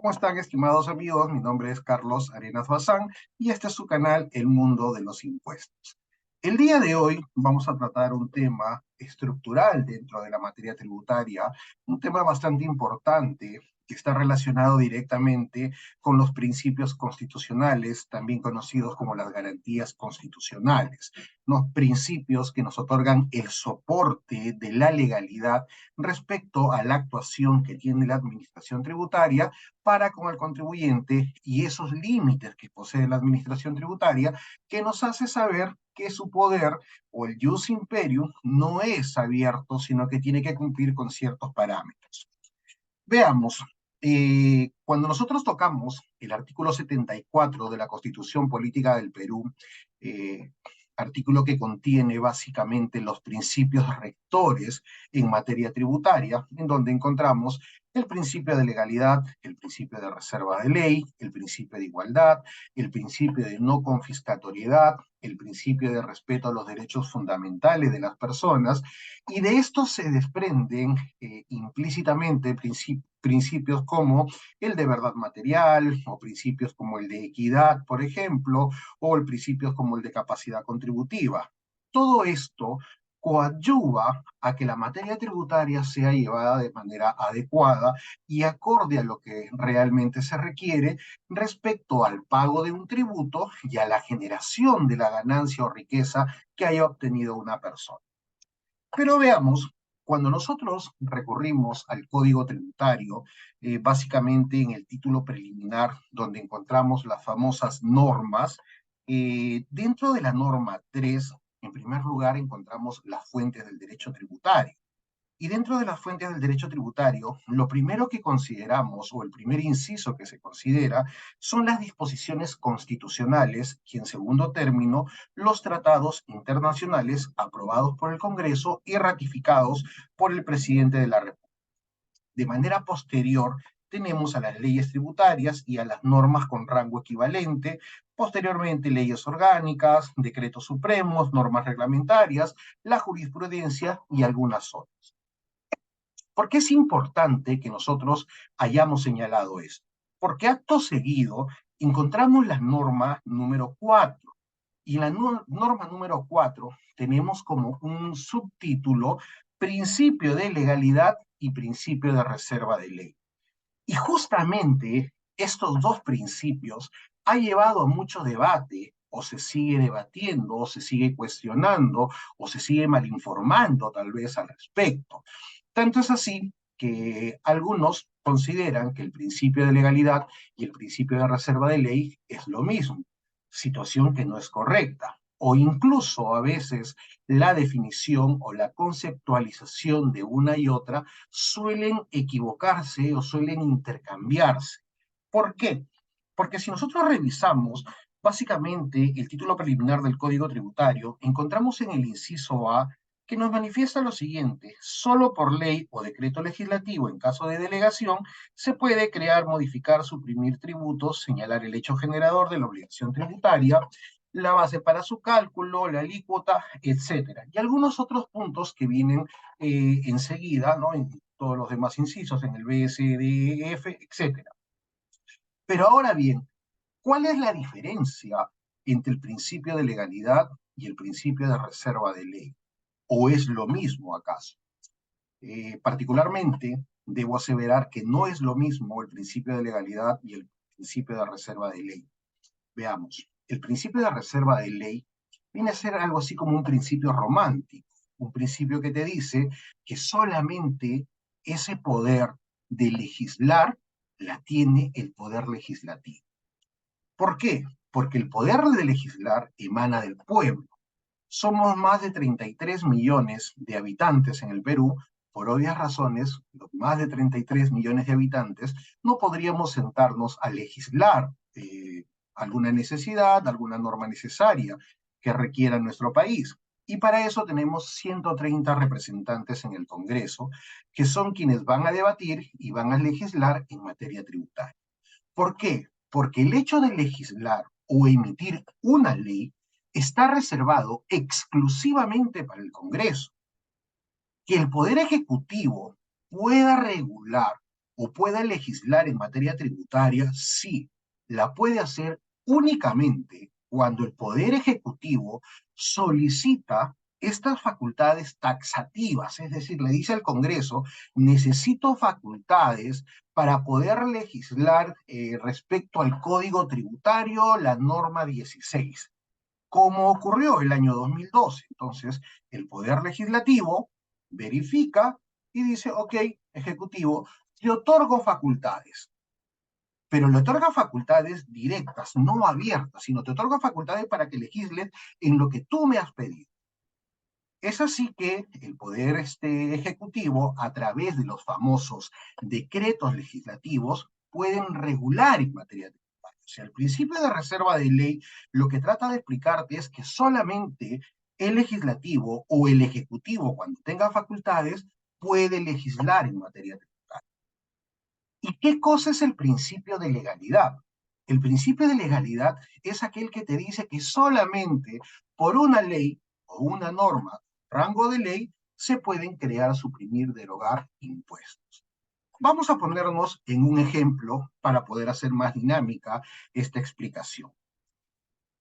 ¿Cómo están, estimados amigos? Mi nombre es Carlos Arenas Bazán y este es su canal El Mundo de los Impuestos. El día de hoy vamos a tratar un tema estructural dentro de la materia tributaria, un tema bastante importante que está relacionado directamente con los principios constitucionales, también conocidos como las garantías constitucionales, los principios que nos otorgan el soporte de la legalidad respecto a la actuación que tiene la administración tributaria para con el contribuyente y esos límites que posee la administración tributaria que nos hace saber que su poder o el jus imperium no es abierto, sino que tiene que cumplir con ciertos parámetros. Veamos, cuando nosotros tocamos el artículo 74 de la Constitución Política del Perú, eh, artículo que contiene básicamente los principios rectores en materia tributaria, en donde encontramos el principio de legalidad, el principio de reserva de ley, el principio de igualdad, el principio de no confiscatoriedad, el principio de respeto a los derechos fundamentales de las personas, y de esto se desprenden implícitamente principios como el de verdad material, o principios como el de equidad, por ejemplo, o el principios como el de capacidad contributiva. Todo esto coadyuva a que la materia tributaria sea llevada de manera adecuada y acorde a lo que realmente se requiere respecto al pago de un tributo y a la generación de la ganancia o riqueza que haya obtenido una persona. Pero veamos, cuando nosotros recurrimos al Código Tributario, básicamente en el título preliminar, donde encontramos las famosas normas, dentro de la norma 3, en primer lugar, encontramos las fuentes del derecho tributario. Y dentro de las fuentes del derecho tributario, lo primero que consideramos, o el primer inciso que se considera, son las disposiciones constitucionales y, en segundo término, los tratados internacionales aprobados por el Congreso y ratificados por el presidente de la República. De manera posterior, tenemos a las leyes tributarias y a las normas con rango equivalente, posteriormente leyes orgánicas, decretos supremos, normas reglamentarias, la jurisprudencia y algunas otras. ¿Por qué es importante que nosotros hayamos señalado esto? Porque acto seguido encontramos la norma número 4. Y en la norma número 4 tenemos como un subtítulo principio de legalidad y principio de reserva de ley. Y justamente estos dos principios han llevado a mucho debate, o se sigue debatiendo, o se sigue cuestionando, o se sigue malinformando tal vez al respecto. Tanto es así que algunos consideran que el principio de legalidad y el principio de reserva de ley es lo mismo, situación que no es correcta. O incluso a veces la definición o la conceptualización de una y otra suelen equivocarse o suelen intercambiarse. ¿Por qué? Porque si nosotros revisamos básicamente el título preliminar del Código Tributario, encontramos en el inciso A que nos manifiesta lo siguiente: solo por ley o decreto legislativo, en caso de delegación, se puede crear, modificar, suprimir tributos, señalar el hecho generador de la obligación tributaria, la base para su cálculo, la alícuota, etcétera. Y algunos otros puntos que vienen enseguida, ¿no? En todos los demás incisos, en el B, S, D, E, F, etcétera. Pero ahora bien, ¿cuál es la diferencia entre el principio de legalidad y el principio de reserva de ley? ¿O es lo mismo acaso? Particularmente, debo aseverar que no es lo mismo el principio de legalidad y el principio de reserva de ley. Veamos, el principio de reserva de ley viene a ser algo así como un principio romántico, un principio que te dice que solamente ese poder de legislar la tiene el poder legislativo. ¿Por qué? Porque el poder de legislar emana del pueblo. Somos más de 33 millones de habitantes en el Perú. Por obvias razones, los más de 33 millones de habitantes, no podríamos sentarnos a legislar alguna necesidad, alguna norma necesaria que requiera nuestro país. Y para eso tenemos 130 representantes en el Congreso, que son quienes van a debatir y van a legislar en materia tributaria. ¿Por qué? Porque el hecho de legislar o emitir una ley está reservado exclusivamente para el Congreso. Que el Poder Ejecutivo pueda regular o pueda legislar en materia tributaria, sí, la puede hacer únicamente cuando el Poder Ejecutivo solicita estas facultades taxativas, es decir, le dice al Congreso, necesito facultades para poder legislar respecto al Código Tributario, la norma 16, como ocurrió el año 2012. Entonces, el Poder Legislativo verifica y dice, ok, Ejecutivo, te otorgo facultades, pero le otorga facultades directas, no abiertas, sino te otorga facultades para que legisles en lo que tú me has pedido. Es así que el Poder Ejecutivo, a través de los famosos decretos legislativos, pueden regular en materia tributaria. O sea, el principio de reserva de ley lo que trata de explicarte es que solamente el legislativo o el ejecutivo, cuando tenga facultades, puede legislar en materia tributaria. ¿Y qué cosa es el principio de legalidad? El principio de legalidad es aquel que te dice que solamente por una ley o una norma, rango de ley, se pueden crear, suprimir, derogar impuestos. Vamos a ponernos en un ejemplo para poder hacer más dinámica esta explicación.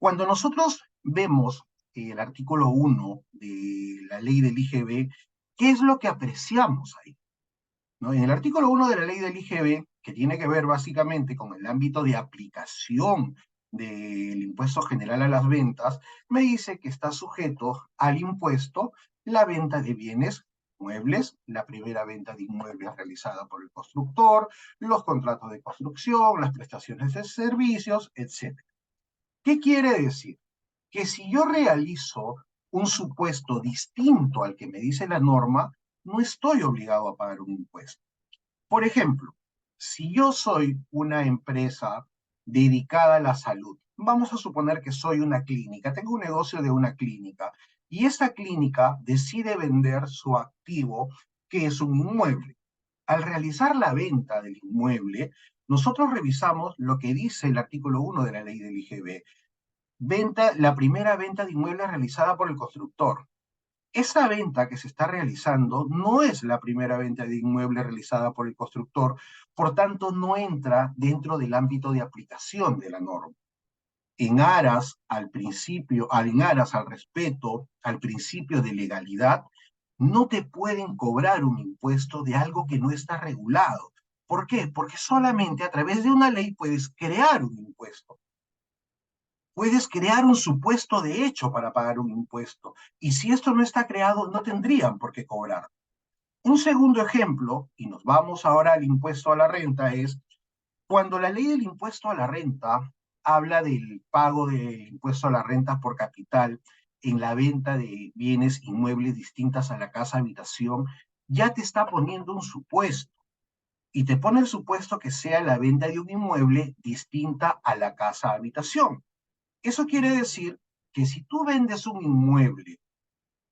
Cuando nosotros vemos el artículo 1 de la ley del IGB, ¿qué es lo que apreciamos ahí? ¿No? En el artículo 1 de la ley del IGB, que tiene que ver básicamente con el ámbito de aplicación del impuesto general a las ventas, me dice que está sujeto al impuesto la venta de bienes muebles, la primera venta de inmuebles realizada por el constructor, los contratos de construcción, las prestaciones de servicios, etc. ¿Qué quiere decir? Que si yo realizo un supuesto distinto al que me dice la norma, no estoy obligado a pagar un impuesto. Por ejemplo, si yo soy una empresa dedicada a la salud, vamos a suponer que soy una clínica, tengo un negocio de una clínica, y esta clínica decide vender su activo, que es un inmueble. Al realizar la venta del inmueble, nosotros revisamos lo que dice el artículo 1 de la ley del IGB. La primera venta de inmuebles realizada por el constructor. Esa venta que se está realizando no es la primera venta de inmueble realizada por el constructor, por tanto no entra dentro del ámbito de aplicación de la norma. En aras al principio, en aras al respeto, al principio de legalidad, no te pueden cobrar un impuesto de algo que no está regulado. ¿Por qué? Porque solamente a través de una ley puedes crear un impuesto. Puedes crear un supuesto de hecho para pagar un impuesto. Y si esto no está creado, no tendrían por qué cobrar. Un segundo ejemplo, y nos vamos ahora al impuesto a la renta, es cuando la ley del impuesto a la renta habla del pago del impuesto a la renta por capital en la venta de bienes inmuebles distintas a la casa habitación, ya te está poniendo un supuesto. Y te pone el supuesto que sea la venta de un inmueble distinta a la casa habitación. Eso quiere decir que si tú vendes un inmueble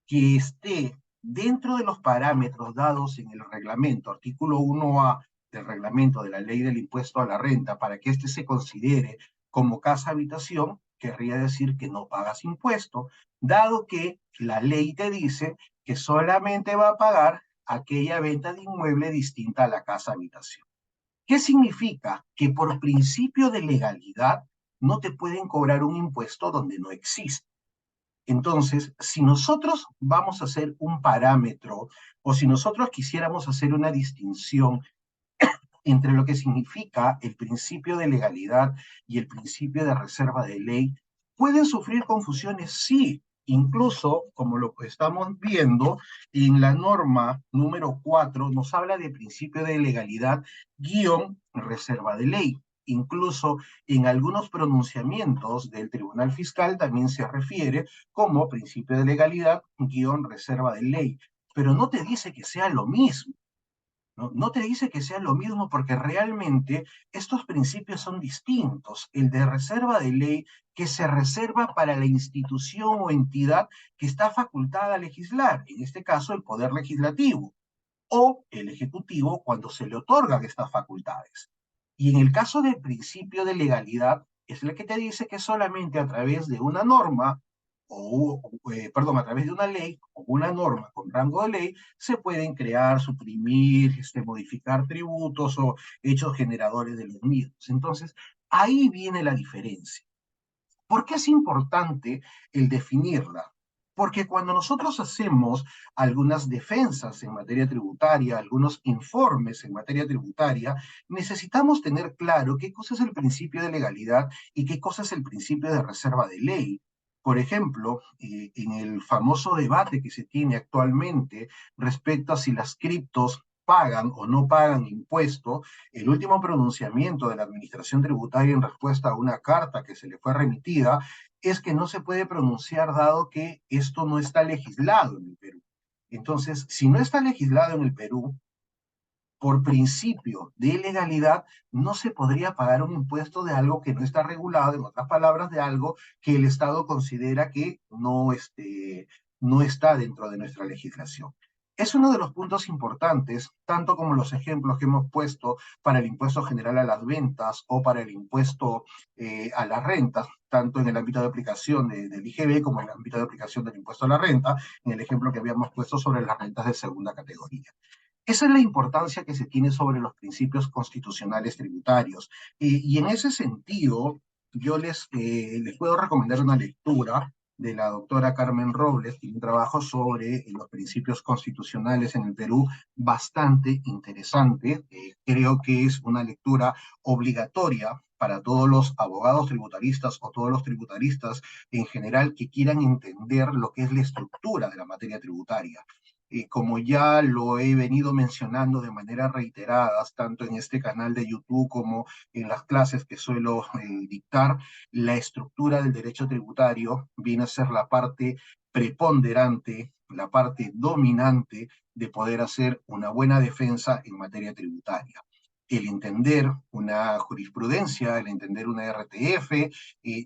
que esté dentro de los parámetros dados en el reglamento, artículo 1A del reglamento de la ley del impuesto a la renta, para que éste se considere como casa habitación, querría decir que no pagas impuesto, dado que la ley te dice que solamente va a pagar aquella venta de inmueble distinta a la casa habitación. ¿Qué significa? Que por principio de legalidad no te pueden cobrar un impuesto donde no existe. Entonces, si nosotros vamos a hacer un parámetro o si nosotros quisiéramos hacer una distinción entre lo que significa el principio de legalidad y el principio de reserva de ley, ¿pueden sufrir confusiones? Sí, incluso, como lo que estamos viendo, en la norma número 4 nos habla de principio de legalidad guión reserva de ley. Incluso en algunos pronunciamientos del Tribunal Fiscal también se refiere como principio de legalidad guión reserva de ley, pero no te dice que sea lo mismo. ¿No? No te dice que sea lo mismo porque realmente estos principios son distintos. El de reserva de ley que se reserva para la institución o entidad que está facultada a legislar, en este caso el Poder Legislativo, o el Ejecutivo cuando se le otorgan estas facultades. Y en el caso del principio de legalidad, es el que te dice que solamente a través de una norma perdón, a través de una ley o una norma con rango de ley, se pueden crear, suprimir, modificar tributos o hechos generadores de los mismos. Entonces, ahí viene la diferencia. ¿Por qué es importante el definirla? Porque cuando nosotros hacemos algunas defensas en materia tributaria, algunos informes en materia tributaria, necesitamos tener claro qué cosa es el principio de legalidad y qué cosa es el principio de reserva de ley. Por ejemplo, en el famoso debate que se tiene actualmente respecto a si las criptos pagan o no pagan impuesto, el último pronunciamiento de la Administración Tributaria en respuesta a una carta que se le fue remitida es que no se puede pronunciar dado que esto no está legislado en el Perú. Entonces, si no está legislado en el Perú, por principio de legalidad, no se podría pagar un impuesto de algo que no está regulado, en otras palabras, de algo que el Estado considera que no está dentro de nuestra legislación. Es uno de los puntos importantes, tanto como los ejemplos que hemos puesto para el impuesto general a las ventas o para el impuesto a las rentas, tanto en el ámbito de aplicación del IGB como en el ámbito de aplicación del impuesto a la renta, en el ejemplo que habíamos puesto sobre las rentas de segunda categoría. Esa es la importancia que se tiene sobre los principios constitucionales tributarios. Y en ese sentido, yo les puedo recomendar una lectura de la doctora Carmen Robles, que tiene un trabajo sobre los principios constitucionales en el Perú bastante interesante. Creo que es una lectura obligatoria para todos los abogados tributaristas o todos los tributaristas en general que quieran entender lo que es la estructura de la materia tributaria. Como ya lo he venido mencionando de manera reiterada, tanto en este canal de YouTube como en las clases que suelo dictar, la estructura del derecho tributario viene a ser la parte preponderante, la parte dominante de poder hacer una buena defensa en materia tributaria. El entender una jurisprudencia, el entender una RTF,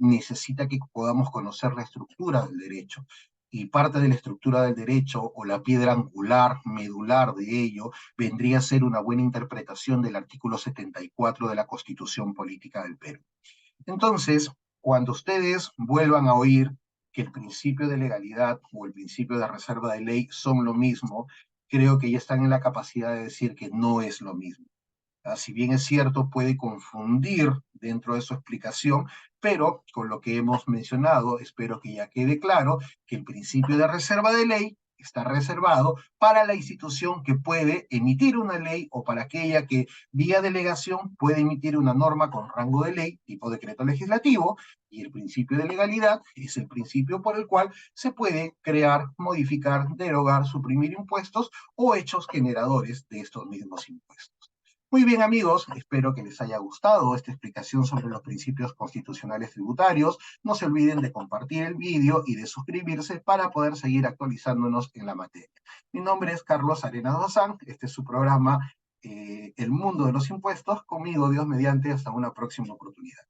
necesita que podamos conocer la estructura del derecho y parte de la estructura del derecho o la piedra angular, medular de ello, vendría a ser una buena interpretación del artículo 74 de la Constitución Política del Perú. Entonces, cuando ustedes vuelvan a oír que el principio de legalidad o el principio de reserva de ley son lo mismo, creo que ya están en la capacidad de decir que no es lo mismo. Si bien es cierto, puede confundir dentro de su explicación, pero con lo que hemos mencionado, espero que ya quede claro que el principio de reserva de ley está reservado para la institución que puede emitir una ley o para aquella que vía delegación puede emitir una norma con rango de ley, tipo decreto legislativo, y el principio de legalidad es el principio por el cual se puede crear, modificar, derogar, suprimir impuestos o hechos generadores de estos mismos impuestos. Muy bien, amigos, espero que les haya gustado esta explicación sobre los principios constitucionales tributarios. No se olviden de compartir el vídeo y de suscribirse para poder seguir actualizándonos en la materia. Mi nombre es Carlos Arenas Bazán, este es su programa El Mundo de los Impuestos. Conmigo, Dios mediante, hasta una próxima oportunidad.